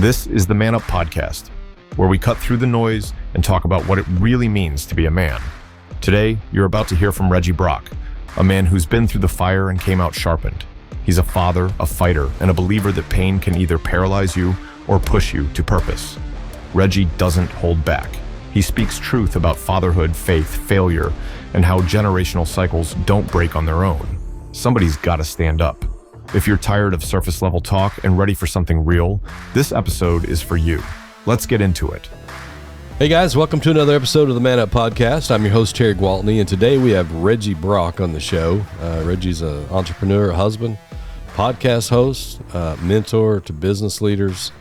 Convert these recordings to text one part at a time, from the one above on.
This is the Man Up Podcast, where we cut through the noise and talk about what it really means to be a man. Today, you're about to hear from Reggie Brock, a man who's been through the fire and came out sharpened. He's a father, a fighter, and a believer that pain can either paralyze you or push you to purpose. Reggie doesn't hold back. He speaks truth about fatherhood, faith, failure, and how generational cycles don't break on their own. Somebody's got to stand up. If you're tired of surface level talk and ready for something real, this episode is for you. Let's get into it. Hey guys, welcome to another episode of the Man Up Podcast. I'm your host, Terry Gwaltney, and today we have Reggie Brock on the show. Reggie's an entrepreneur, a husband, podcast host, mentor to business leaders.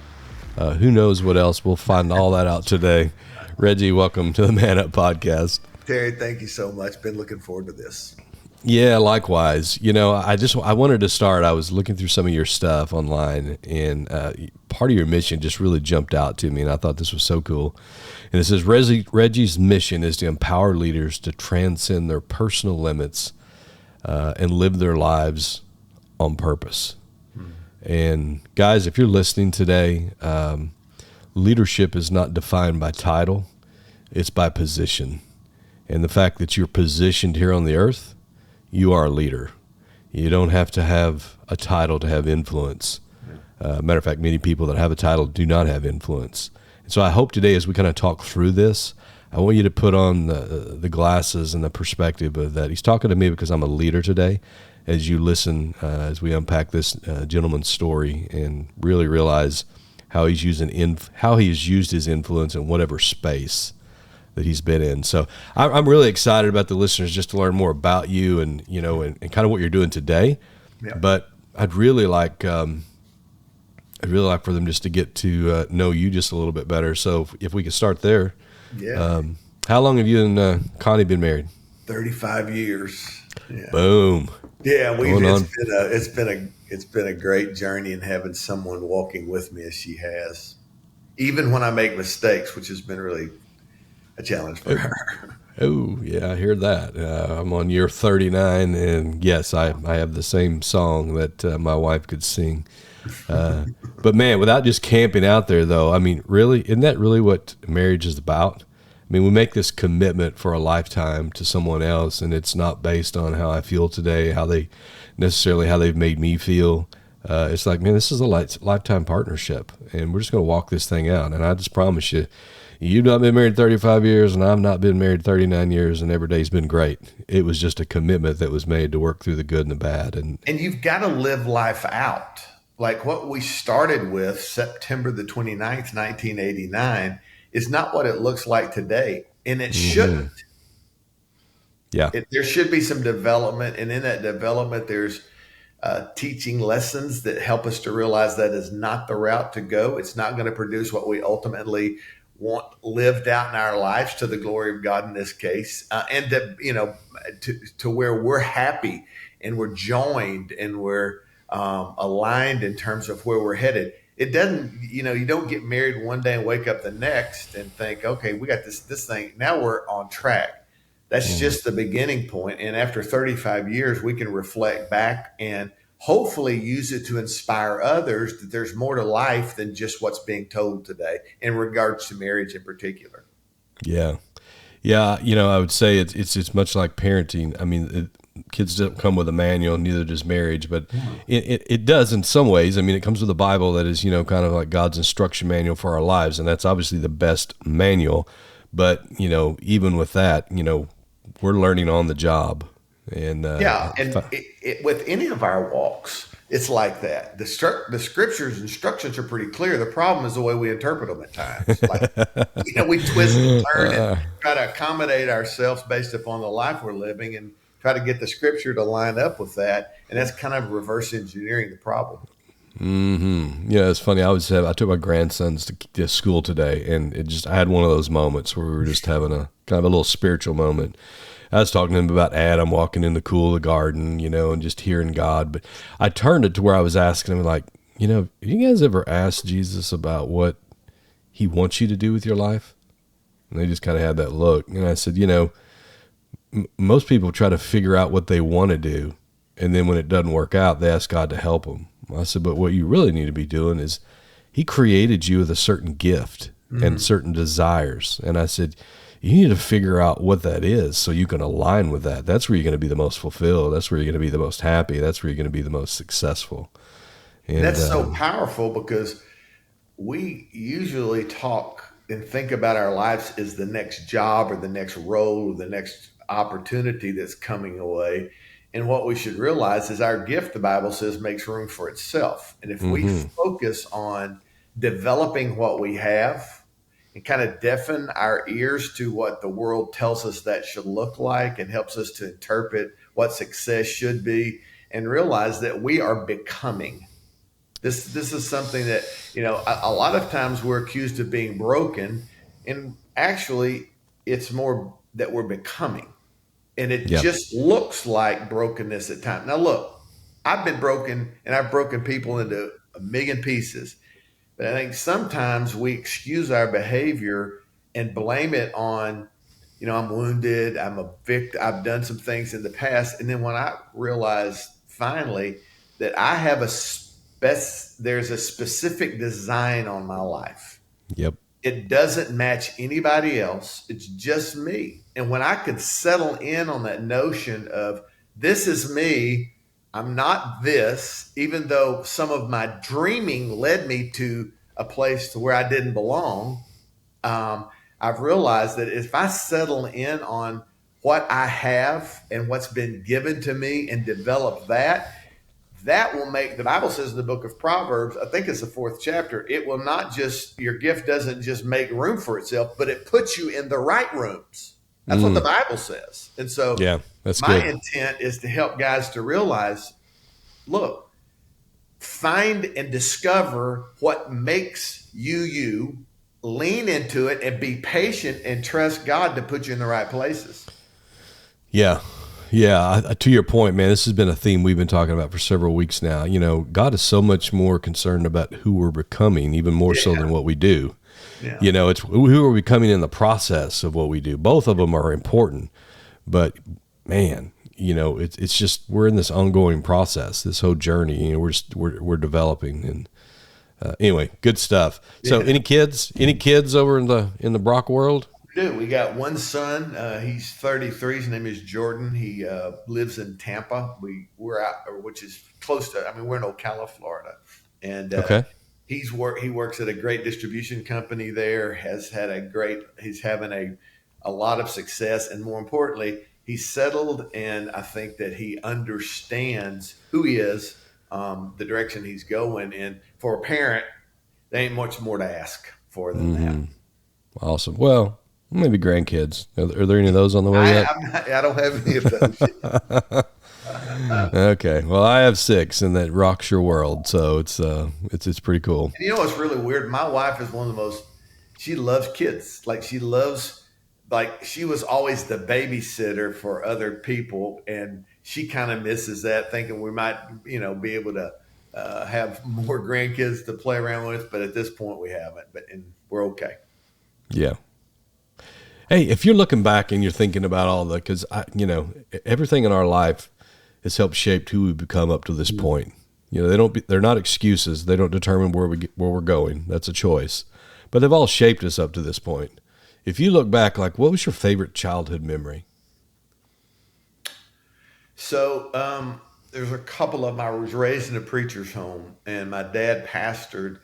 Who knows what else? We'll find all that out today. Reggie, welcome to the Man Up Podcast. Terry, thank you so much. Been looking forward to this. Yeah, likewise. You know, I wanted to start. I was looking through some of your stuff online, and part of your mission just really jumped out to me, and I thought this was so cool. And it says, Reggie's mission is to empower leaders to transcend their personal limits and live their lives on purpose. And guys, if you're listening today, leadership is not defined by title, it's by position. And the fact that you're positioned here on the earth, you are a leader. You don't have to have a title to have influence. Matter of fact, many people that have a title do not have influence. And so I hope today, as we kind of talk through this, I want you to put on the glasses and the perspective of that. He's talking to me because I'm a leader today. As you listen, as we unpack this gentleman's story and really realize how he's used his influence in whatever space that he's been in. So I'm really excited about the listeners just to learn more about you and, you know, and kind of what you're doing today. Yeah. But I'd really like for them just to get to know you just a little bit better. So if we could start there. Yeah. How long have you and Connie been married? 35 years. Yeah. Boom. Yeah, it's been a great journey, and having someone walking with me as she has, even when I make mistakes, which has been really a challenge for her. Oh, yeah, I hear that. I'm on year 39, and yes, I have the same song that my wife could sing. But man, without just camping out there, though, I mean, really, isn't that really what marriage is about? I mean, we make this commitment for a lifetime to someone else, and it's not based on how I feel today, how they've made me feel. It's like, man, this is a lifetime partnership, and we're just going to walk this thing out. And I just promise you, you've not been married 35 years, and I've not been married 39 years, and every day's been great. It was just a commitment that was made to work through the good and the bad. And you've got to live life out. Like what we started with, September the 29th, 1989, is not what it looks like today, and it shouldn't. Yeah. There should be some development, and in that development, there's teaching lessons that help us to realize that is not the route to go. It's not going to produce what we ultimately want lived out in our lives to the glory of God in this case, and to where we're happy and we're joined and we're aligned in terms of where we're headed. It doesn't, you don't get married one day and wake up the next and think, okay, we got this thing. Now we're on track. That's just the beginning point. And after 35 years, we can reflect back and hopefully use it to inspire others that there's more to life than just what's being told today in regards to marriage in particular. Yeah. Yeah. I would say it's much like parenting. I mean, kids don't come with a manual, neither does marriage, but it does in some ways. I mean, it comes with a Bible that is, kind of like God's instruction manual for our lives. And that's obviously the best manual. But, even with that, we're learning on the job. And with any of our walks, it's like that. The scriptures instructions are pretty clear. The problem is the way we interpret them at times. Like, we twist and turn and try to accommodate ourselves based upon the life we're living and try to get the scripture to line up with that. And that's kind of reverse engineering the problem. Mm-hmm. Yeah, it's funny. I took my grandsons to school today, and I had one of those moments where we were just having a kind of a little spiritual moment. I was talking to him about Adam walking in the cool of the garden, and just hearing God. But I turned it to where I was asking him, like, have you guys ever asked Jesus about what he wants you to do with your life? And they just kind of had that look. And I said, most people try to figure out what they want to do, and then when it doesn't work out, they ask God to help them. I said, but what you really need to be doing is he created you with a certain gift and certain desires. And I said, you need to figure out what that is so you can align with that. That's where you're going to be the most fulfilled. That's where you're going to be the most happy. That's where you're going to be the most successful. And That's so powerful because we usually talk and think about our lives as the next job or the next role or the next opportunity that's coming away. And what we should realize is our gift, the Bible says, makes room for itself. And if we focus on developing what we have and kind of deafen our ears to what the world tells us that should look like and helps us to interpret what success should be and realize that we are becoming. This is something that, a lot of times we're accused of being broken, and actually it's more that we're becoming. And it just looks like brokenness at times. Now, look, I've been broken and I've broken people into a million pieces. But I think sometimes we excuse our behavior and blame it on, I'm wounded, I'm a victim, I've done some things in the past. And then when I realized finally that I have there's a specific design on my life. Yep. It doesn't match anybody else. It's just me. And when I could settle in on that notion of this is me, I'm not this, even though some of my dreaming led me to a place to where I didn't belong, I've realized that if I settle in on what I have and what's been given to me and develop that will make, the Bible says in the book of Proverbs, I think it's the 4th chapter, it will not just, your gift doesn't just make room for itself, but it puts you in the right rooms. That's what the Bible says. And so that's my good. intent is to help guys to realize, look, find and discover what makes you, lean into it and be patient and trust God to put you in the right places. Yeah. Yeah. To your point, man, this has been a theme we've been talking about for several weeks now. God is so much more concerned about who we're becoming, even more so than what we do. Yeah. It's who are we becoming in the process of what we do. Both of them are important, but man, it's just, we're in this ongoing process, this whole journey, we're developing. And anyway, good stuff. So any kids over in the Brock world? We got one son. He's 33. His name is Jordan. He lives in Tampa. We're out, which is close to, we're in Ocala, Florida. And he works at a great distribution company there, he's having a lot of success. And more importantly, he's settled, and I think that he understands who he is, the direction he's going. And for a parent, there ain't much more to ask for than that. Awesome. Well, maybe grandkids. Are there any of those on the way yet? I don't have any of those yet. Okay. Well, I have 6, and that rocks your world. So it's pretty cool. And what's really weird? My wife is one of the most, she loves kids. She was always the babysitter for other people. And she kind of misses that, thinking we might, be able to have more grandkids to play around with. But at this point we haven't, and we're okay. Yeah. Hey, if you're looking back and you're thinking about because everything in our life has helped shape who we become up to this point. They're not excuses. They don't determine where we're going. That's a choice, but they've all shaped us up to this point. If you look back, what was your favorite childhood memory? So there's a couple of them. I was raised in a preacher's home, and my dad pastored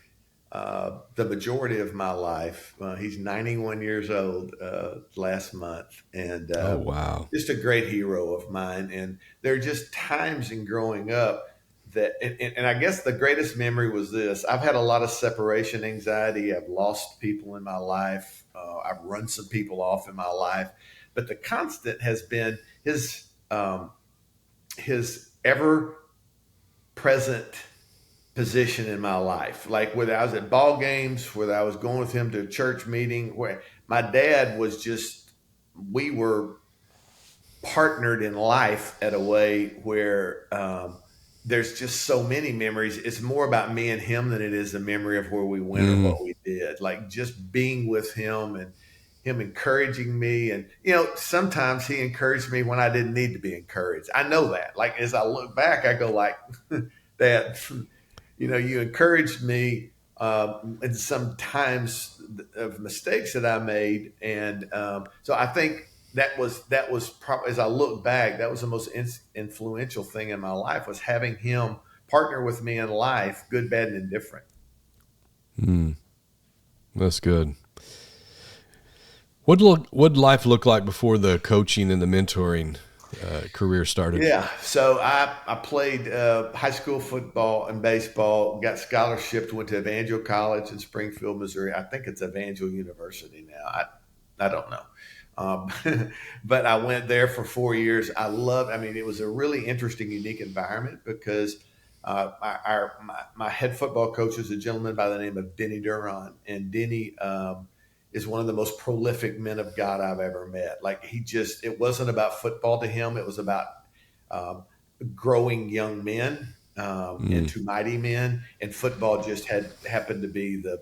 the majority of my life. He's 91 years old last month, and oh wow, just a great hero of mine. And there are just times in growing up that, and I guess the greatest memory was this: I've had a lot of separation anxiety. I've lost people in my life. I've run some people off in my life, but the constant has been his ever present position in my life. Whether I was at ball games, whether I was going with him to a church meeting, where my dad was we were partnered in life at a way where there's just so many memories. It's more about me and him than it is the memory of where we went or what we did. Just being with him and him encouraging me. And, sometimes he encouraged me when I didn't need to be encouraged. I know that. As I look back, I go Dad, you encouraged me and sometimes of mistakes that I made. And so I think that was probably, as I look back, that was the most influential thing in my life, was having him partner with me in life, good, bad, and indifferent. That's good. What life look like before the coaching and the mentoring career started? Yeah, so I played high school football and baseball, got scholarship, went to Evangel College in Springfield, Missouri. I think it's Evangel University now. I don't know. But I went there for 4 years. I mean, it was a really interesting, unique environment because my head football coach was a gentleman by the name of Denny Duran. And Denny is one of the most prolific men of God I've ever met. Like, it wasn't about football to him. It was about growing young men into mighty men. And football just happened to be the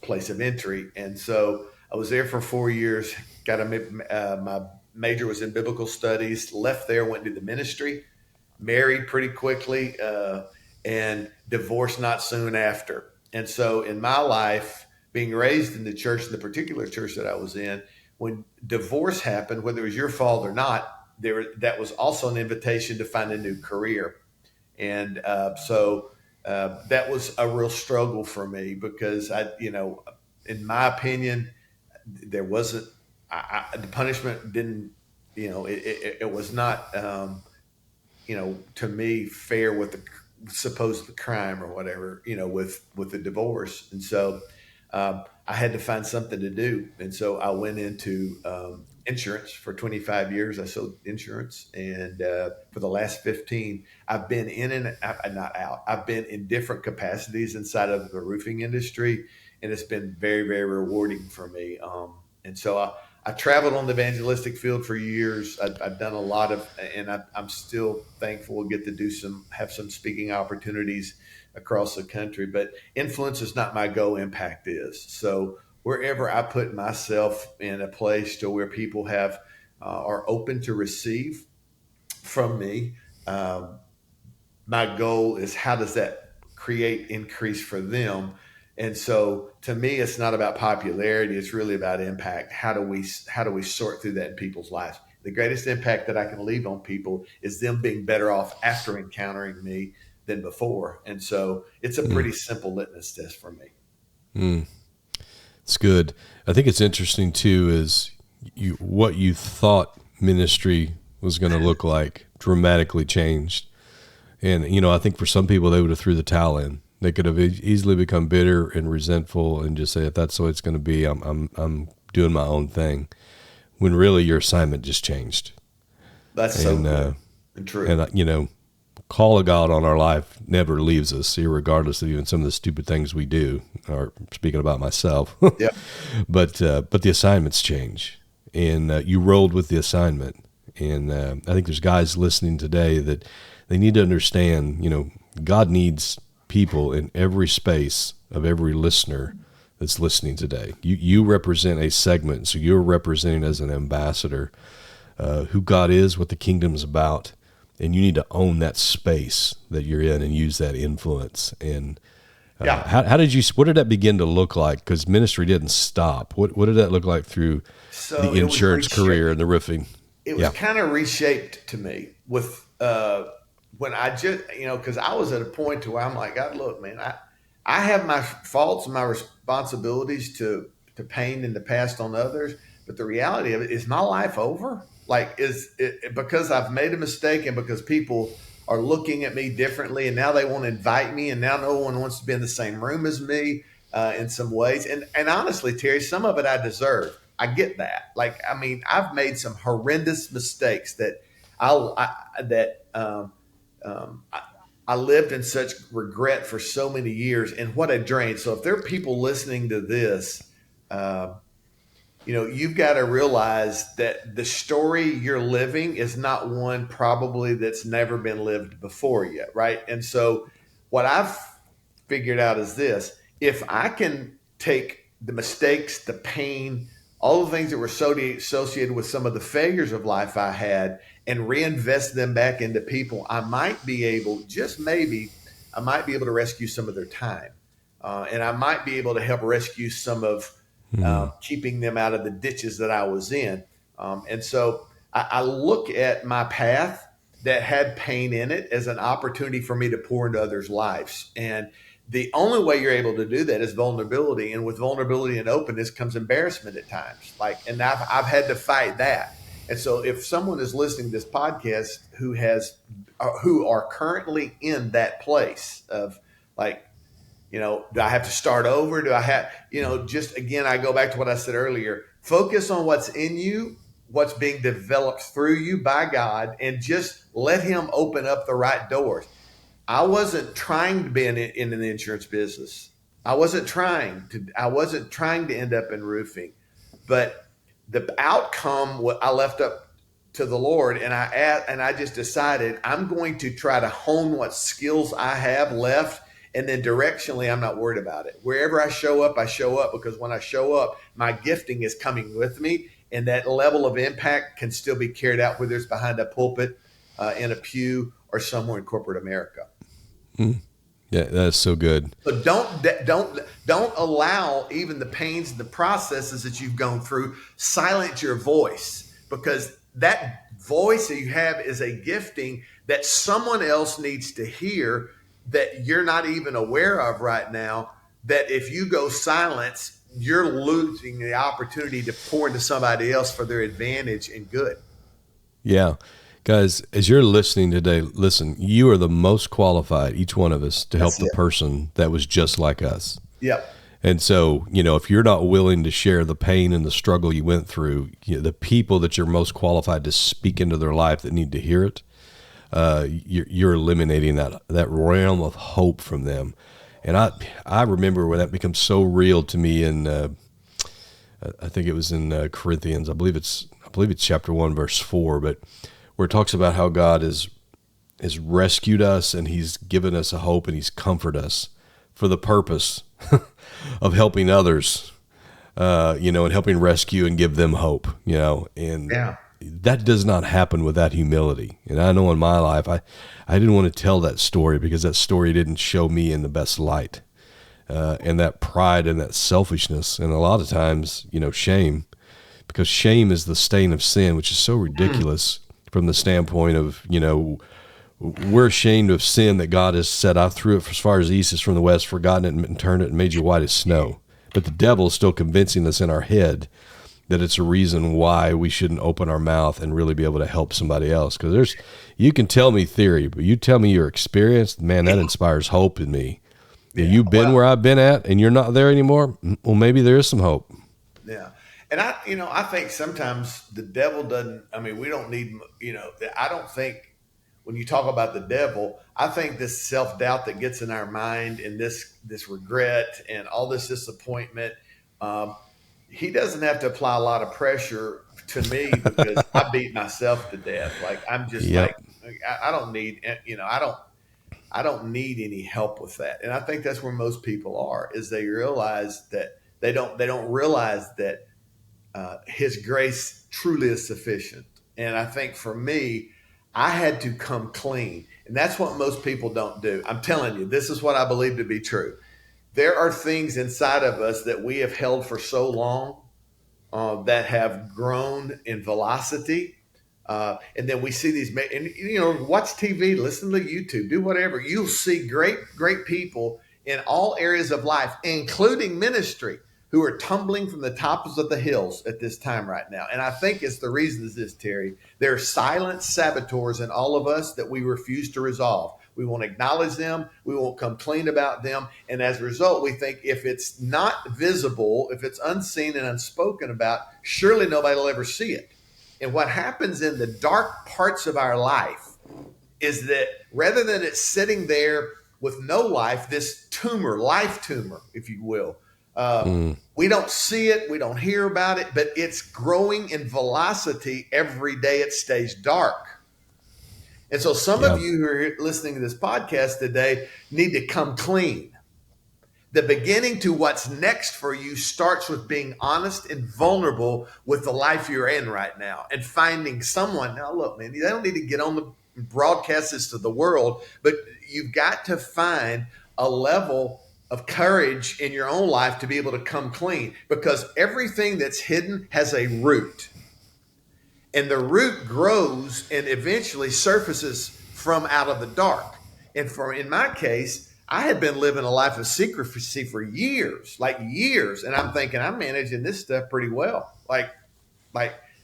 place of entry. And so I was there for 4 years. My major was in biblical studies. Left there, went to the ministry, married pretty quickly, and divorced not soon after. And so in my life, being raised in the church, in the particular church that I was in, when divorce happened, whether it was your fault or not, that was also an invitation to find a new career. And so that was a real struggle for me because in my opinion, there wasn't the punishment didn't, it was not, to me, fair with the supposed crime or whatever, with the divorce. And so I had to find something to do. And so I went into insurance. For 25 years. I sold insurance. And for the last 15, I've been in and not out. I've been in different capacities inside of the roofing industry. And it's been very, very rewarding for me. And so I traveled on the evangelistic field for years. I've done a lot of, and I'm still thankful we'll get to have some speaking opportunities across the country. But influence is not my goal, impact is. So wherever I put myself in a place to where people are open to receive from me, my goal is, how does that create increase for them? And so to me, it's not about popularity. It's really about impact. How do we sort through that in people's lives? The greatest impact that I can leave on people is them being better off after encountering me than before. And so it's a pretty simple litmus test for me. It's good. I think it's interesting too, is what you thought ministry was going to look like dramatically changed. And, I think for some people, they would have threw the towel in. They could have easily become bitter and resentful and just say, if that's the way it's going to be, I'm doing my own thing. When really your assignment just changed. That's so good and true. And, call of God on our life never leaves us, regardless of even some of the stupid things we do, or speaking about myself. Yeah. But the assignments change, and you rolled with the assignment. And I think there's guys listening today that they need to understand, God needs people in every space of every listener that's listening today. You represent a segment, so you're representing as an ambassador who God is, what the kingdom's about, and you need to own that space that you're in and use that influence. And what did that begin to look like? Because ministry didn't stop. What did that look like through the insurance career and the roofing? It was kind of reshaped to me with when I just, because I was at a point to where I'm like, God, look, man, I have my faults and my responsibilities to pain in the past on others, but the reality of it is, my life over? Like, is it because I've made a mistake and because people are looking at me differently and now they want to invite me and now no one wants to be in the same room as me in some ways. And honestly, Terry, some of it I deserve. I get that. Like, I mean, I've made some horrendous mistakes that I lived in such regret for so many years, and what a drain. So if there are people listening to this, you've got to realize that the story you're living is not one probably that's never been lived before yet, right? And so what I've figured out is this: if I can take the mistakes, the pain, all the things that were associated with some of the failures of life I had, and reinvest them back into people, I might be able, just maybe, I might be able to rescue some of their time. and I might be able to help rescue some of keeping them out of the ditches that I was in. And so I look at my path that had pain in it as an opportunity for me to pour into others' lives. And the only way you're able to do that is vulnerability. And with vulnerability and openness comes embarrassment at times. And I've had to fight that. And so if someone is listening to this podcast who are currently in that place of do I have to start over? Do I have, just again, I go back to what I said earlier, focus on what's in you, what's being developed through you by God, and just let him open up the right doors. I wasn't trying to be in the insurance business. I wasn't trying to end up in roofing, but the outcome, I left up to the Lord, and I just decided I'm going to try to hone what skills I have left. And then directionally, I'm not worried about it. Wherever I show up because when I show up, my gifting is coming with me. And that level of impact can still be carried out, whether it's behind a pulpit, in a pew, or somewhere in corporate America. Yeah, that's so good. So don't allow even the pains and the processes that you've gone through silence your voice, because that voice that you have is a gifting that someone else needs to hear, that you're not even aware of right now, that if you go silence, you're losing the opportunity to pour into somebody else for their advantage and good. Yeah. Guys, as you're listening today, listen, you are the most qualified, each one of us, to help the person that was just like us. Yep. And so, if you're not willing to share the pain and the struggle you went through, the people that you're most qualified to speak into their life that need to hear it, you're eliminating that realm of hope from them. And I remember when that becomes so real to me in I think it was in Corinthians. I believe it's chapter 1 verse 4, but where it talks about how God has rescued us, and he's given us a hope, and he's comforted us for the purpose of helping others, and helping rescue and give them hope, and that does not happen without humility. And I know in my life, I didn't want to tell that story because that story didn't show me in the best light, and that pride and that selfishness. And a lot of times, shame, because shame is the stain of sin, which is so ridiculous from the standpoint of, we're ashamed of sin that God has said, I threw it as far as the east is from the west, forgotten it and turned it and made you white as snow. But the devil is still convincing us in our head that it's a reason why we shouldn't open our mouth and really be able to help somebody else. Because you can tell me theory, but you tell me your experience, man, that inspires hope in me. Yeah, you've been where I've been at and you're not there anymore. Well, maybe there is some hope. Yeah. And I think sometimes the devil we don't need, I don't think when you talk about the devil, I think this self-doubt that gets in our mind and this regret and all this disappointment, he doesn't have to apply a lot of pressure to me because I beat myself to death. I'm just I don't need, I don't need any help with that. And I think that's where most people are, is they realize that they don't realize that his grace truly is sufficient. And I think for me, I had to come clean. And that's what most people don't do. I'm telling you, this is what I believe to be true. There are things inside of us that we have held for so long that have grown in velocity. And then we see these, and watch TV, listen to YouTube, do whatever. You'll see great, great people in all areas of life, including ministry, who are tumbling from the tops of the hills at this time right now. And I think it's the reason is this, Terry. There are silent saboteurs in all of us that we refuse to resolve. We won't acknowledge them. We won't come clean about them. And as a result, we think if it's not visible, if it's unseen and unspoken about, surely nobody will ever see it. And what happens in the dark parts of our life is that rather than it sitting there with no life, this life tumor, if you will, we don't see it, we don't hear about it, but it's growing in velocity every day it stays dark. And so some of you who are listening to this podcast today need to come clean. The beginning to what's next for you starts with being honest and vulnerable with the life you're in right now and finding someone. Now, look, man, they don't need to get on the broadcast this to the world, but you've got to find a level of courage in your own life to be able to come clean, because everything that's hidden has a root, and the root grows and eventually surfaces from out of the dark. And in my case, I had been living a life of secrecy for years, like years. And I'm thinking I'm managing this stuff pretty well. Like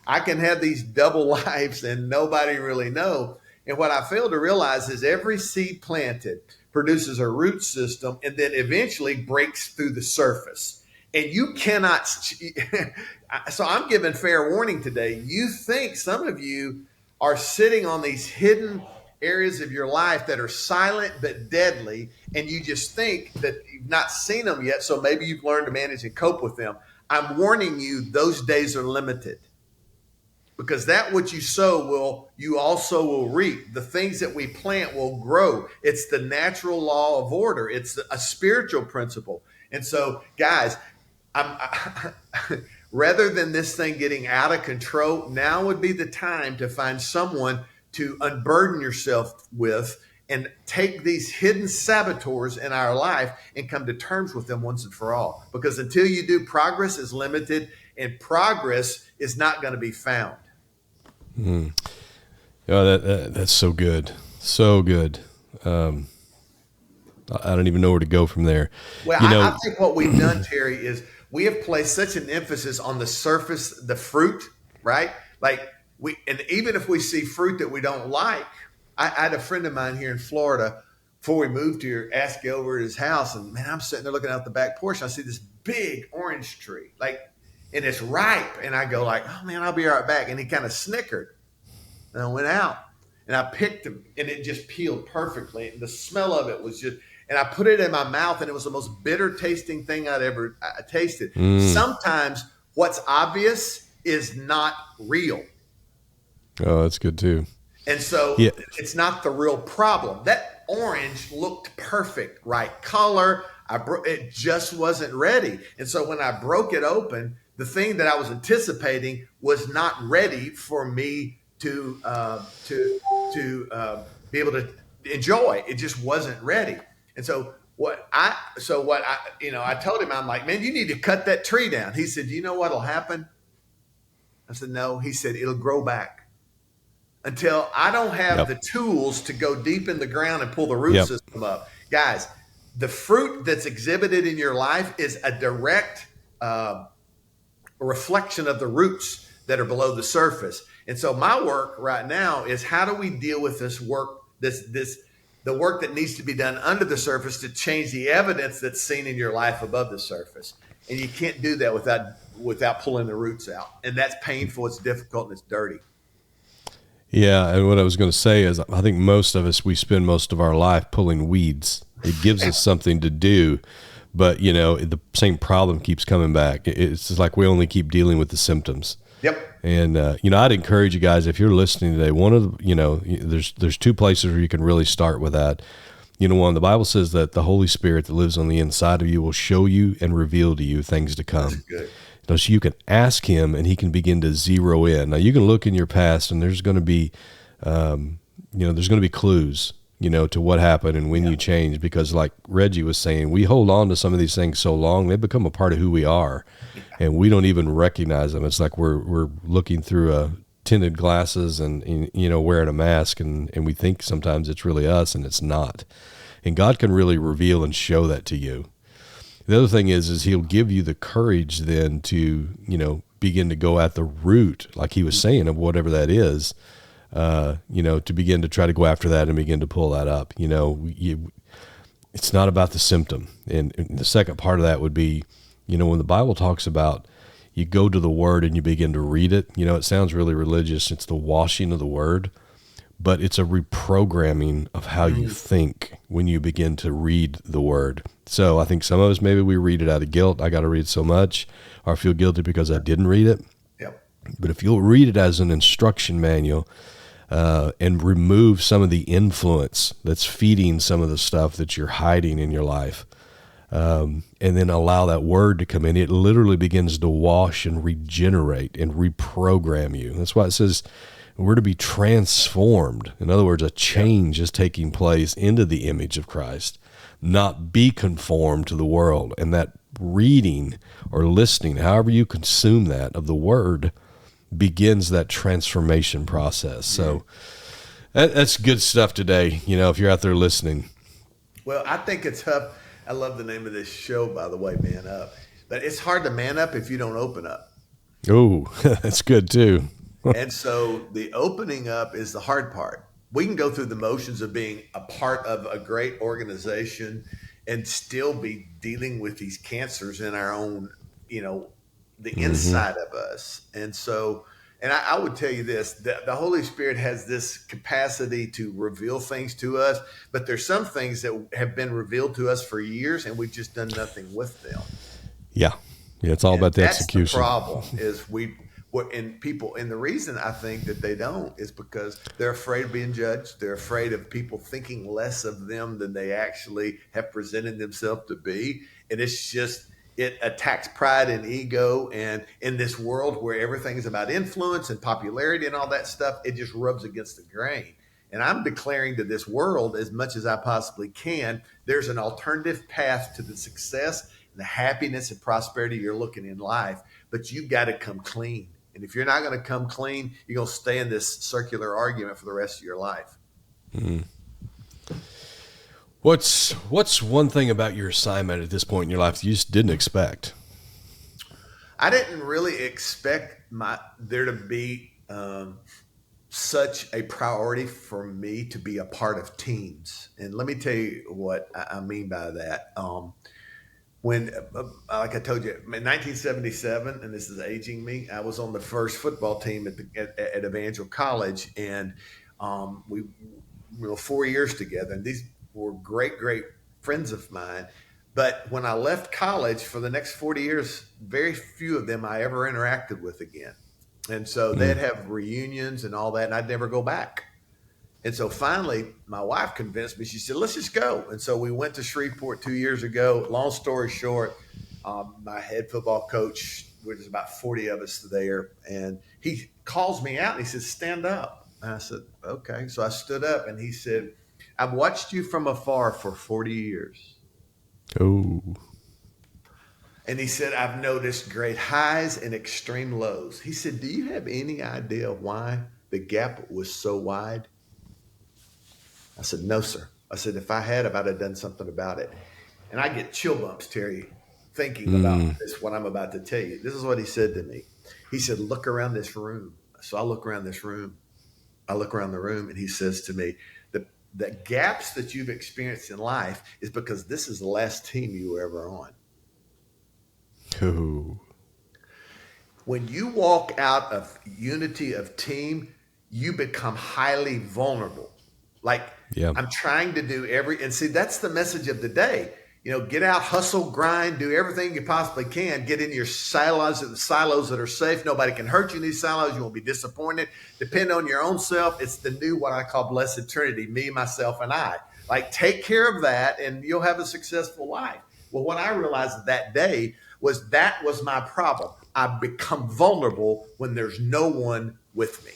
I can have these double lives and nobody really know. And what I failed to realize is every seed planted produces a root system and then eventually breaks through the surface. And you cannot, so I'm giving fair warning today. You think some of you are sitting on these hidden areas of your life that are silent but deadly, and you just think that you've not seen them yet, so maybe you've learned to manage and cope with them. I'm warning you, those days are limited, because that what you sow you also will reap. The things that we plant will grow. It's the natural law of order. It's a spiritual principle. And so, guys, rather than this thing getting out of control, now would be the time to find someone to unburden yourself with and take these hidden saboteurs in our life and come to terms with them once and for all. Because until you do, progress is limited, and progress is not going to be found. Oh, that's so good. So good. I don't even know where to go from there. Well, I think what we've done, Terry, is we have placed such an emphasis on the surface, the fruit, right? And even if we see fruit that we don't like, I had a friend of mine here in Florida before we moved here, asked you over at his house, and man, I'm sitting there looking out the back porch, and I see this big orange tree, and it's ripe, and I go like, oh man, I'll be right back. And he kind of snickered, and I went out, and I picked him, and it just peeled perfectly, and the smell of it was just, and I put it in my mouth, and it was the most bitter tasting thing I'd ever tasted. Sometimes what's obvious is not real. Oh, that's good too. And so It's not the real problem. That orange looked perfect, right color. It just wasn't ready. And so when I broke it open, the thing that I was anticipating was not ready for me to be able to enjoy. It just wasn't ready. And so I told him, I'm like, man, you need to cut that tree down. He said, do you know what'll happen? I said, no. He said, it'll grow back. Until I don't have the tools to go deep in the ground and pull the root system up. Guys, the fruit that's exhibited in your life is a direct reflection of the roots that are below the surface. And so my work right now is, how do we deal with this work, the work that needs to be done under the surface to change the evidence that's seen in your life above the surface. And you can't do that without pulling the roots out. And that's painful, it's difficult, and it's dirty. Yeah, and what I was going to say is, I think most of us, we spend most of our life pulling weeds. It gives us something to do, but the same problem keeps coming back. It's just like we only keep dealing with the symptoms. Yep. And I'd encourage you guys, if you're listening today, one of the, there's two places where you can really start with that. One, the Bible says that the Holy Spirit that lives on the inside of you will show you and reveal to you things to come. That's good. So you can ask him, and he can begin to zero in. Now you can look in your past, and there's going to be, there's going to be clues, to what happened and when you changed. Because like Reggie was saying, we hold on to some of these things so long, they become a part of who we are, and we don't even recognize them. It's like we're looking through tinted glasses and wearing a mask, and we think sometimes it's really us, and it's not. And God can really reveal and show that to you. The other thing is he'll give you the courage then to, begin to go at the root, like he was saying, of whatever that is, to begin to try to go after that and begin to pull that up. It's not about the symptom. And the second part of that would be, when the Bible talks about you go to the word and you begin to read it, it sounds really religious. It's the washing of the word, but it's a reprogramming of how you think when you begin to read the word. So I think some of us, maybe we read it out of guilt. I got to read so much, or feel guilty because I didn't read it. Yep. But if you'll read it as an instruction manual and remove some of the influence that's feeding some of the stuff that you're hiding in your life, and then allow that word to come in, it literally begins to wash and regenerate and reprogram you. That's why it says, We're to be transformed. In other words, a change is taking place into the image of Christ, not be conformed to the world. And that reading or listening, however you consume that, of the word, begins that transformation process. So that's good stuff today, if you're out there listening. Well, I think it's tough. I love the name of this show, by the way, Man Up. But it's hard to man up if you don't open up. Oh, that's good too. And so the opening up is the hard part. We can go through the motions of being a part of a great organization and still be dealing with these cancers in our own, the inside of us. And so, and I would tell you this, the Holy Spirit has this capacity to reveal things to us, but there's some things that have been revealed to us for years and we've just done nothing with them. Yeah. It's all about the execution. That's the problem is and the reason I think that they don't is because they're afraid of being judged. They're afraid of people thinking less of them than they actually have presented themselves to be. And it attacks pride and ego. And in this world where everything is about influence and popularity and all that stuff, it just rubs against the grain. And I'm declaring to this world, as much as I possibly can, there's an alternative path to the success and the happiness and prosperity you're looking in life, but you've got to come clean. And if you're not going to come clean, you're going to stay in this circular argument for the rest of your life. Mm. What's one thing about your assignment at this point in your life that you just didn't expect? I didn't really expect there to be such a priority for me to be a part of teams. And let me tell you what I mean by that. When, like I told you, in 1977, and this is aging me, I was on the first football team at Evangel College, and we were 4 years together. And these were great, great friends of mine. But when I left college for the next 40 years, very few of them I ever interacted with again. And so they'd have reunions and all that, and I'd never go back. And so finally, my wife convinced me. She said, let's just go. And so we went to Shreveport 2 years ago. Long story short, my head football coach, there's about 40 of us there, and he calls me out and he says, stand up. And I said, okay. So I stood up and he said, I've watched you from afar for 40 years. Oh. And he said, I've noticed great highs and extreme lows. He said, do you have any idea why the gap was so wide? I said, no, sir. I said, if I had, I'd have done something about it. And I get chill bumps, Terry, thinking about this, what I'm about to tell you. This is what he said to me. He said, look around this room. So I look around this room. I look around the room, and he says to me, the gaps that you've experienced in life is because this is the last team you were ever on. Ooh. When you walk out of unity of team, you become highly vulnerable. Like, I'm trying to do and see, that's the message of the day. Get out, hustle, grind, do everything you possibly can. Get in your silos that are safe. Nobody can hurt you in these silos. You won't be disappointed. Depend on your own self. It's the new, what I call blessed Trinity, me, myself, and I. Like, take care of that and you'll have a successful life. Well, what I realized that day was that was my problem. I become vulnerable when there's no one with me.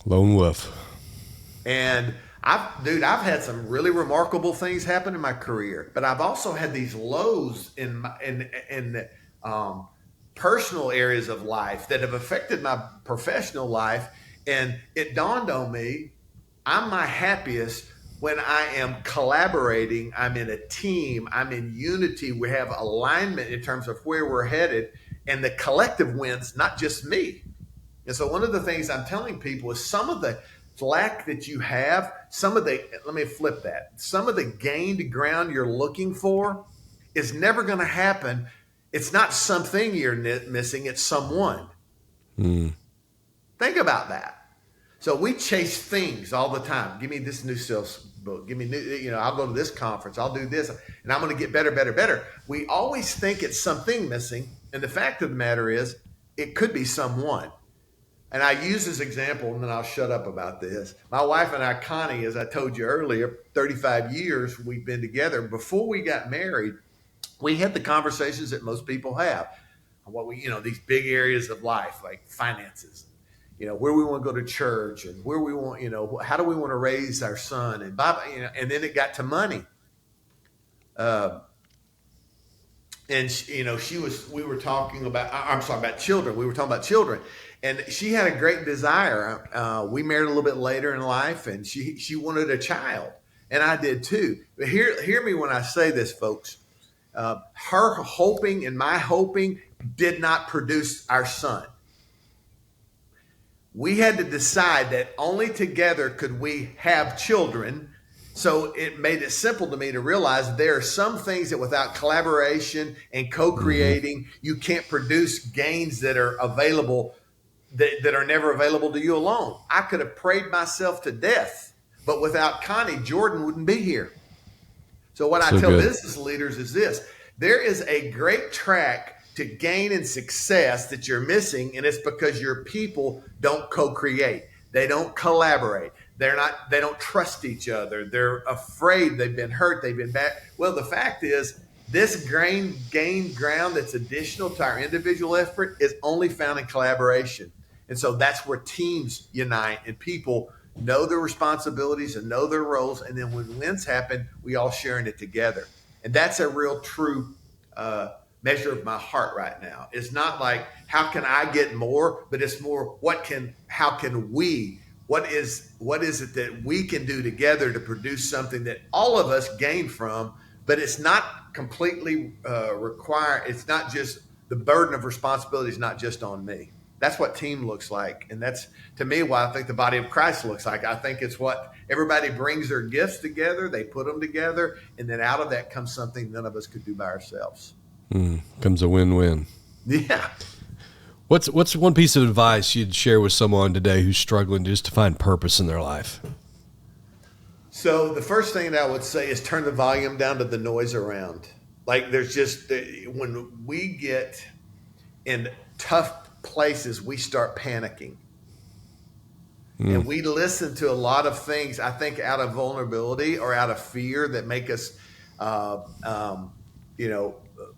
Lone wolf. And I've had some really remarkable things happen in my career, but I've also had these lows in personal areas of life that have affected my professional life. And it dawned on me, I'm my happiest when I am collaborating. I'm in a team. I'm in unity. We have alignment in terms of where we're headed, and the collective wins, not just me. And so one of the things I'm telling people is some of the lack that you have, let me flip that. Some of the gained ground you're looking for is never going to happen. It's not something you're missing. It's someone. Think about that. So we chase things all the time. Give me this new sales book. Give me new, I'll go to this conference. I'll do this and I'm going to get better, better, better. We always think it's something missing. And the fact of the matter is it could be someone. And I use this example, and then I'll shut up about this. My wife and I, Connie, as I told you earlier, 35 years we've been together. Before we got married, we had the conversations that most people have. These big areas of life, like finances, where we want to go to church and where we want, how do we want to raise our son, and Bob, and then it got to money. And we were talking about, I'm sorry, about children. We were talking about children, and she had a great desire. We married a little bit later in life, and she wanted a child, and I did too. But hear me when I say this, folks. Her hoping and my hoping did not produce our son. We had to decide that only together could we have children. So it made it simple to me to realize there are some things that without collaboration and co-creating, you can't produce gains that are available, that are never available to you alone. I could have prayed myself to death, but without Connie, Jordan wouldn't be here. So what I tell business leaders is this: there is a great track to gain and success that you're missing, and it's because your people don't co-create. They don't collaborate. They don't trust each other. They're afraid. They've been hurt. They've been bad. Well, the fact is, this gained ground that's additional to our individual effort is only found in collaboration. And so that's where teams unite and people know their responsibilities and know their roles. And then when wins happen, we all sharing it together. And that's a real true measure of my heart right now. It's not like, how can I get more? But it's more, how can we, what is it that we can do together to produce something that all of us gain from, but it's not completely required. It's not just, the burden of responsibility is not just on me. That's what team looks like. And that's, to me, why I think the body of Christ looks like. I think it's what everybody brings their gifts together, they put them together, and then out of that comes something none of us could do by ourselves. Comes a win-win. Yeah. What's one piece of advice you'd share with someone today who's struggling just to find purpose in their life? So the first thing that I would say is turn the volume down to the noise around. Like, there's just, when we get in tough places, we start panicking. And we listen to a lot of things, I think, out of vulnerability or out of fear that make us,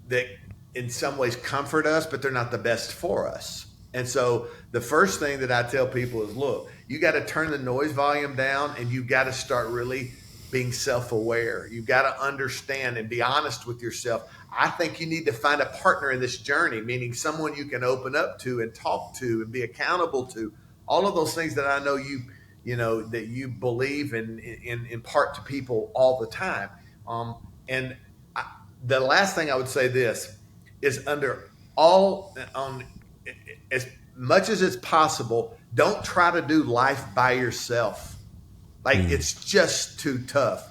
that in some ways comfort us, but they're not the best for us. And so the first thing that I tell people is, look, you got to turn the noise volume down, and you got to start really being self-aware. You've got to understand and be honest with yourself. I think you need to find a partner in this journey, meaning someone you can open up to and talk to and be accountable to. All of those things that I know that you believe and impart to people all the time. The last thing I would say this is, as much as it's possible, don't try to do life by yourself. Like, it's just too tough.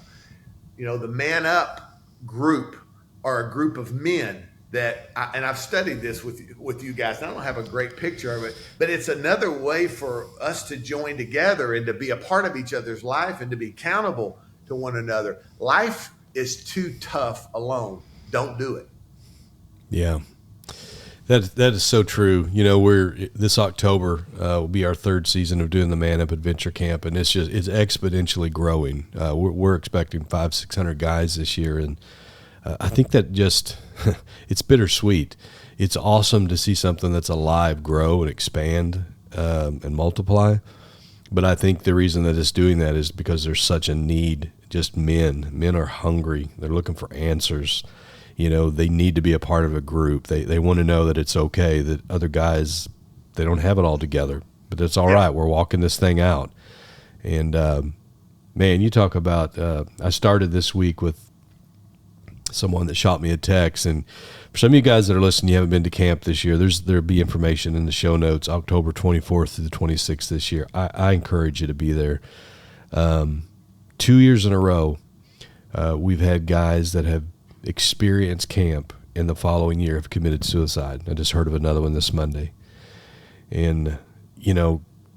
The Man Up group are a group of men that, and I've studied this with you guys, and I don't have a great picture of it, but it's another way for us to join together and to be a part of each other's life and to be accountable to one another. Life is too tough alone. Don't do it. Yeah. That is so true. We're this October will be our third season of doing the Man Up Adventure Camp, and it's exponentially growing. We're expecting 500-600 guys this year, and I think that just it's bittersweet. It's awesome to see something that's alive grow and expand and multiply, but I think the reason that it's doing that is because there's such a need. Just men are hungry. They're looking for answers. They need to be a part of a group. They want to know that it's okay, that other guys, they don't have it all together, but it's all right. We're walking this thing out. And, man, you talk about, I started this week with someone that shot me a text. And for some of you guys that are listening, you haven't been to camp this year, there'll be information in the show notes, October 24th through the 26th this year. I encourage you to be there. 2 years in a row, we've had guys that have experienced camp in the following year have committed suicide. I just heard of another one this Monday. And,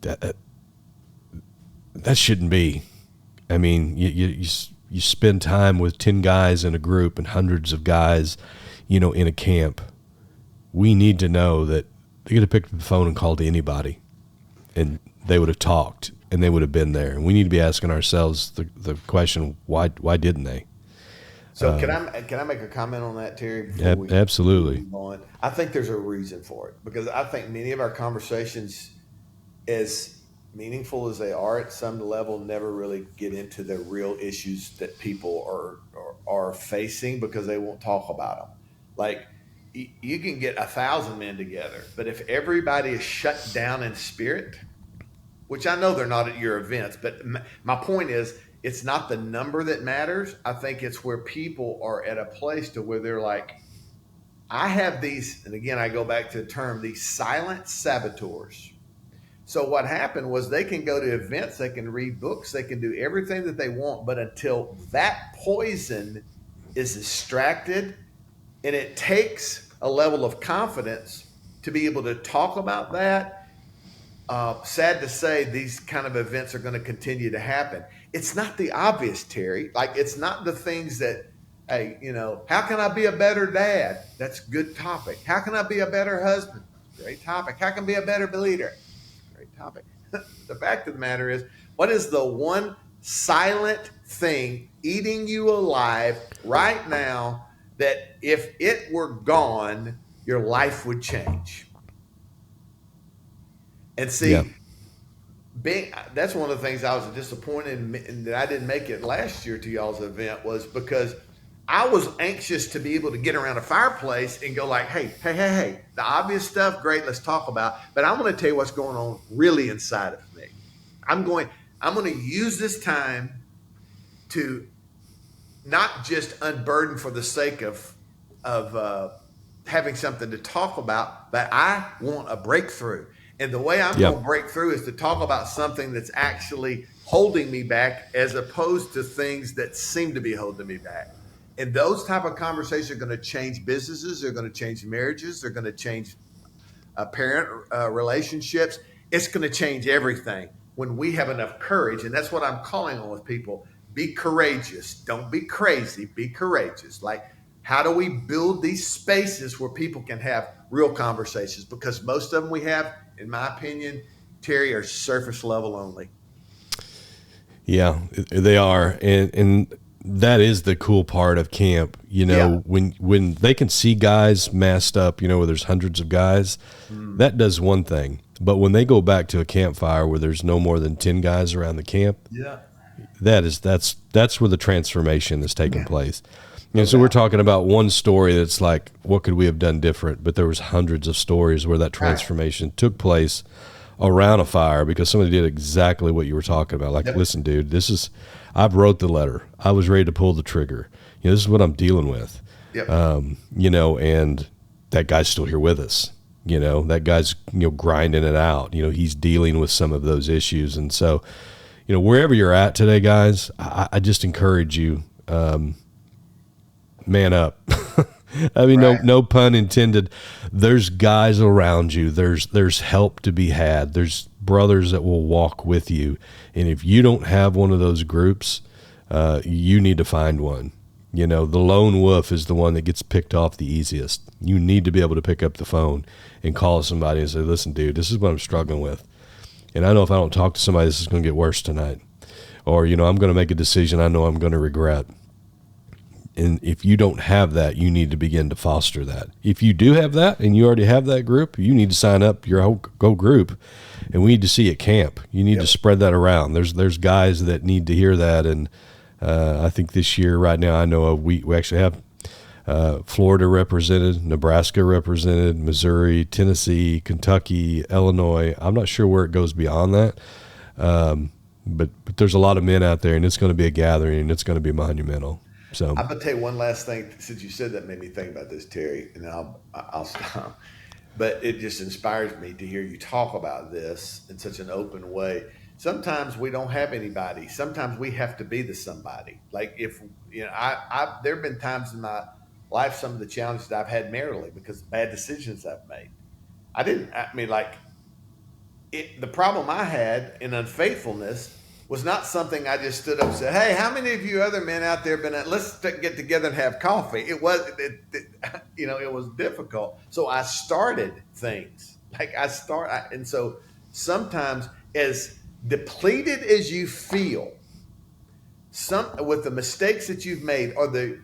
that shouldn't be. I mean, you spend time with 10 guys in a group and hundreds of guys, in a camp. We need to know that they could have picked up the phone and called to anybody, and they would have talked, and they would have been there. And we need to be asking ourselves the question, why didn't they? So can I make a comment on that, Terry? Absolutely. I think there's a reason for it, because I think many of our conversations as meaningful as they are at some level, never really get into the real issues that people are facing because they won't talk about them. Like you can get 1,000 men together, but if everybody is shut down in spirit, which I know they're not at your events, but my point is, it's not the number that matters. I think it's where people are at a place to where they're like, I have these, and again, I go back to the term, these silent saboteurs. So what happened was they can go to events, they can read books, they can do everything that they want, but until that poison is extracted, and it takes a level of confidence to be able to talk about that. Sad to say, these kind of events are going to continue to happen. It's not the obvious, Terry. Like, it's not the things that, hey, how can I be a better dad? That's a good topic. How can I be a better husband? Great topic. How can I be a better leader? Great topic. The fact of the matter is, what is the one silent thing eating you alive right now that if it were gone, your life would change? And see, Yeah. that's one of the things I was disappointed in that I didn't make it last year to y'all's event, was because I was anxious to be able to get around a fireplace and go like, hey, the obvious stuff, great, let's talk about. But I'm going to tell you what's going on really inside of me. I'm going to use this time to not just unburden for the sake of having something to talk about, but I want a breakthrough. And the way I'm going to break through is to talk about something that's actually holding me back, as opposed to things that seem to be holding me back. And those type of conversations are going to change businesses. They're going to change marriages. They're going to change parent relationships. It's going to change everything when we have enough courage. And that's what I'm calling on with people. Be courageous. Don't be crazy. Be courageous. Like, how do we build these spaces where people can have real conversations? Because most of them we have, in my opinion, Terry, are surface level only. Yeah, they are. And that is the cool part of camp. When they can see guys massed up, where there's hundreds of guys, that does one thing. But when they go back to a campfire where there's no more than 10 guys around the camp, that's where the transformation is taking place. So we're talking about one story that's like, what could we have done different? But there was hundreds of stories where that transformation took place around a fire because somebody did exactly what you were talking about. Like, listen, dude, I've wrote the letter. I was ready to pull the trigger. This is what I'm dealing with. And that guy's still here with us. That guy's, grinding it out. He's dealing with some of those issues. And so, wherever you're at today, guys, I just encourage you, man up. I mean, no pun intended. There's guys around you. There's help to be had. There's brothers that will walk with you. And if you don't have one of those groups, you need to find one. The lone wolf is the one that gets picked off the easiest. You need to be able to pick up the phone and call somebody and say, listen, dude, this is what I'm struggling with. And I know if I don't talk to somebody, this is going to get worse tonight. Or, I'm going to make a decision I know I'm going to regret. And if you don't have that, you need to begin to foster that. If you do have that and you already have that group, you need to sign up your whole group, and we need to see you at camp. You need to spread that around. There's guys that need to hear that, and I think this year right now I know we actually have Florida represented, Nebraska represented, Missouri, Tennessee, Kentucky, Illinois. I'm not sure where it goes beyond that, but there's a lot of men out there, and it's going to be a gathering, and it's going to be monumental. So I'm gonna tell you one last thing. Since you said that, made me think about this, Terry, and then I'll stop. But it just inspires me to hear you talk about this in such an open way. Sometimes we don't have anybody. Sometimes we have to be the somebody. Like, if I there have been times in my life, some of the challenges that I've had maritally because of bad decisions I've made. The problem I had in unfaithfulness was not something I just stood up and said, hey, how many of you other men out there let's get together and have coffee? It was difficult. So I started things. And so sometimes, as depleted as you feel, with the mistakes that you've made, or the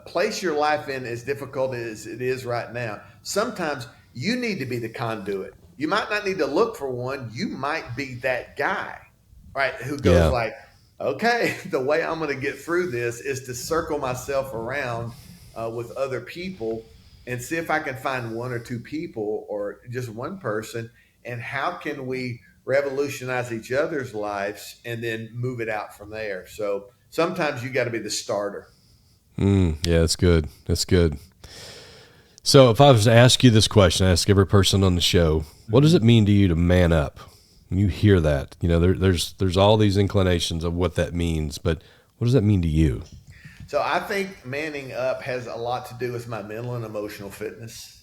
place your life in as difficult as it is right now, sometimes you need to be the conduit You might not need to look for one. You might be that guy, right? Who goes like, okay, the way I'm going to get through this is to circle myself around with other people and see if I can find one or two people or just one person. And how can we revolutionize each other's lives and then move it out from there? So sometimes you got to be the starter. Yeah, that's good. That's good. So if I was to ask you this question, I ask every person on the show, what does it mean to you to man up? When you hear that, you know, there's all these inclinations of what that means, but what does that mean to you? So I think manning up has a lot to do with my mental and emotional fitness.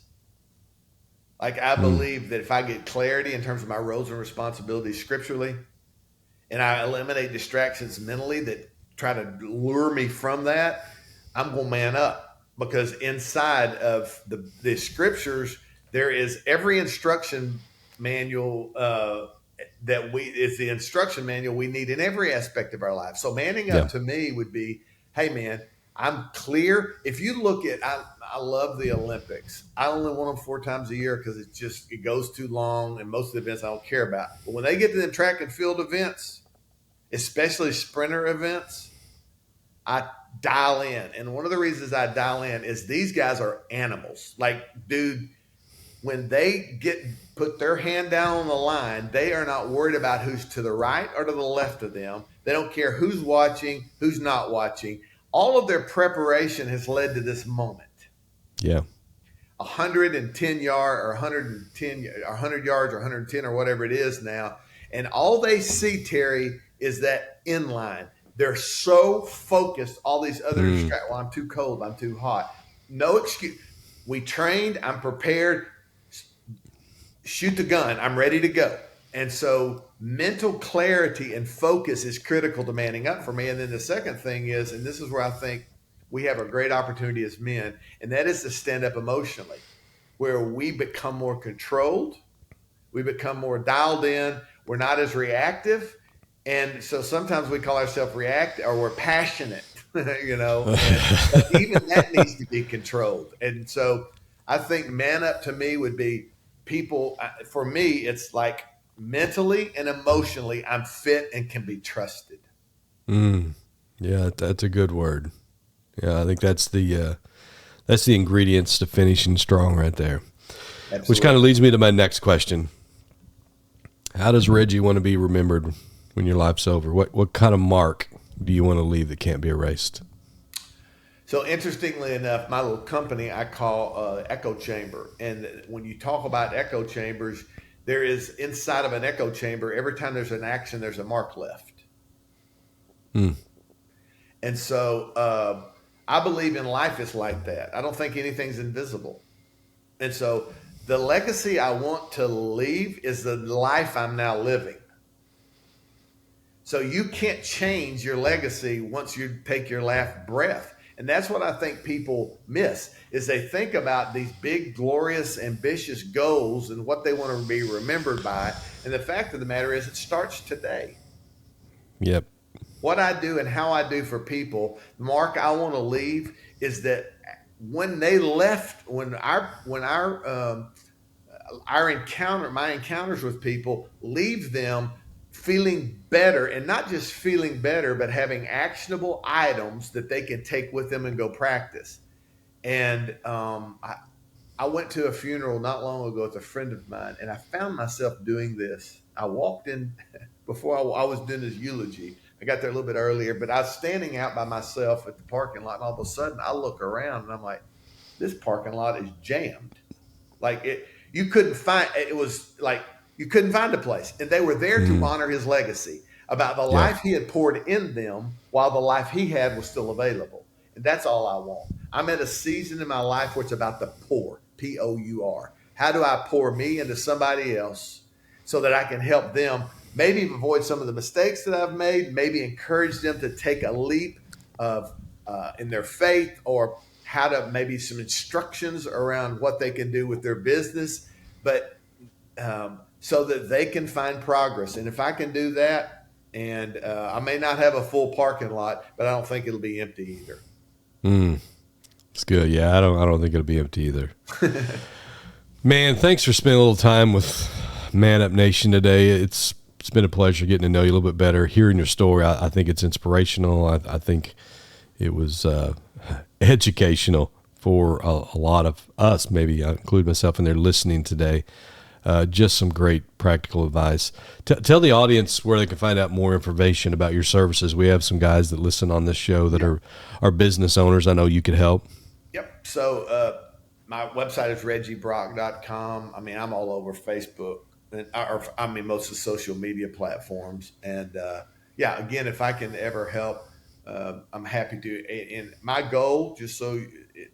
Like I believe that if I get clarity in terms of my roles and responsibilities scripturally, and I eliminate distractions mentally that try to lure me from that, I'm going to man up, because inside of the scriptures, there is every instruction manual it's the instruction manual we need in every aspect of our life. So manning up to me would be, hey man, I'm clear. If you look at, I love the Olympics. I only want them 4 times a year because it goes too long, and most of the events I don't care about. But when they get to the track and field events, especially sprinter events, I dial in. And one of the reasons I dial in is these guys are animals. Like, dude, when they put their hand down on the line, they are not worried about who's to the right or to the left of them. They don't care who's watching, who's not watching. All of their preparation has led to this moment. Yeah. 110 yard or 110 or 100 yards or 110 or whatever it is now. And all they see, Terry, is that inline. They're so focused, all these other distractions. Well, I'm too cold. I'm too hot. No excuse. We trained. I'm prepared. Shoot the gun. I'm ready to go. And so mental clarity and focus is critical to manning up for me. And then the second thing is, and this is where I think we have a great opportunity as men, and that is to stand up emotionally, where we become more controlled. We become more dialed in. We're not as reactive. And so sometimes we call ourselves reactive, or we're passionate, you know, but even that needs to be controlled. And so I think man up to me would be people, for me, it's like mentally and emotionally, I'm fit and can be trusted. Yeah, that's a good word. Yeah, I think that's the ingredients to finishing strong right there. Absolutely. Which kind of leads me to my next question. How does Reggie want to be remembered when your life's over? What kind of mark do you want to leave that can't be erased? So interestingly enough, my little company I call echo chamber. And when you talk about echo chambers, there is inside of an echo chamber, every time there's an action, there's a mark left. And so I believe in life is like that. I don't think anything's invisible. And so the legacy I want to leave is the life I'm now living. So you can't change your legacy once you take your last breath. And that's what I think people miss, is they think about these big, glorious, ambitious goals and what they want to be remembered by. And the fact of the matter is it starts today. Yep. What I do and how I do for people, the mark I want to leave is that when they left, my encounters with people leave them feeling better, and not just feeling better, but having actionable items that they can take with them and go practice. And I went to a funeral not long ago with a friend of mine, and I found myself doing this. I walked in before I was doing his eulogy. I got there a little bit earlier, but I was standing out by myself at the parking lot, and all of a sudden I look around and I'm like, this parking lot is jammed. Like you couldn't find a place. And they were there to honor his legacy, about the life he had poured in them while the life he had was still available. And that's all I want. I'm at a season in my life where it's about the pour, P-O-U-R. How do I pour me into somebody else so that I can help them maybe avoid some of the mistakes that I've made, maybe encourage them to take a leap in their faith, or how to maybe some instructions around what they can do with their business, but so that they can find progress. And if I can do that, and I may not have a full parking lot, but I don't think it'll be empty either. It's good. Yeah, I don't think it'll be empty either. Man, thanks for spending a little time with Man Up Nation today. It's been a pleasure getting to know you a little bit better, hearing your story. I think it's inspirational. I think it was educational for a lot of us. Maybe I include myself in there listening today. Just some great practical advice. Tell the audience where they can find out more information about your services. We have some guys that listen on this show that are business owners. I know you could help. Yep. So my website is reggiebrock.com. I mean, I'm all over Facebook, most of the social media platforms. And again, if I can ever help, I'm happy to. And my goal, just so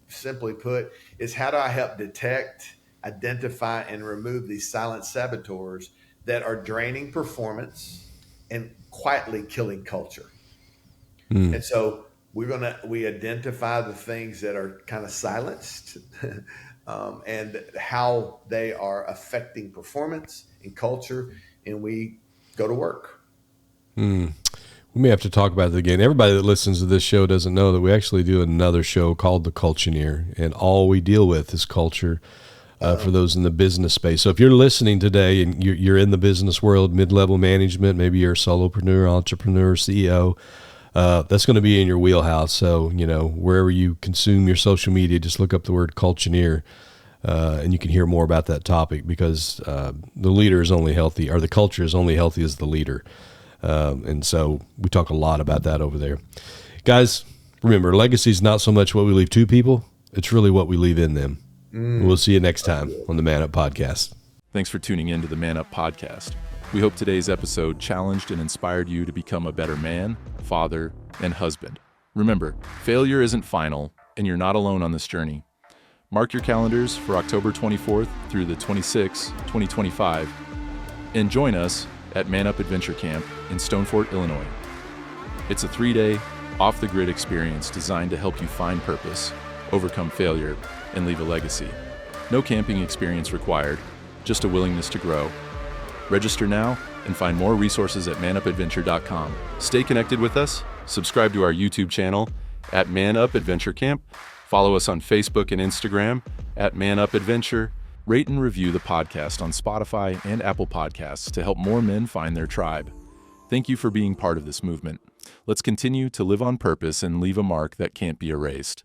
simply put, is how do I help detect, identify, and remove these silent saboteurs that are draining performance and quietly killing culture. And so we identify the things that are kind of silenced and how they are affecting performance and culture, and we go to work. We may have to talk about it again. Everybody that listens to this show doesn't know that we actually do another show called The Cultureneer, and all we deal with is culture for those in the business space. So if you're listening today and you're in the business world, mid-level management, maybe you're a solopreneur, entrepreneur, CEO, that's going to be in your wheelhouse. So, wherever you consume your social media, just look up the word Cultureneer, and you can hear more about that topic, because the leader is only healthy, or the culture is only healthy as the leader. And so we talk a lot about that over there. Guys, remember, legacy is not so much what we leave to people, it's really what we leave in them. We'll see you next time on the Man Up Podcast. Thanks for tuning in to the Man Up Podcast. We hope today's episode challenged and inspired you to become a better man, father, and husband. Remember, failure isn't final, and you're not alone on this journey. Mark your calendars for October 24th through the 26th, 2025, and join us at Man Up Adventure Camp in Stonefort, Illinois. It's a 3-day, off-the-grid experience designed to help you find purpose, overcome failure, and leave a legacy. No camping experience required, just a willingness to grow. Register now and find more resources at manupadventure.com. Stay connected with us, subscribe to our YouTube channel at Man Up Adventure Camp, follow us on Facebook and Instagram at Man Up Adventure, rate and review the podcast on Spotify and Apple Podcasts to help more men find their tribe. Thank you for being part of this movement. Let's continue to live on purpose and leave a mark that can't be erased.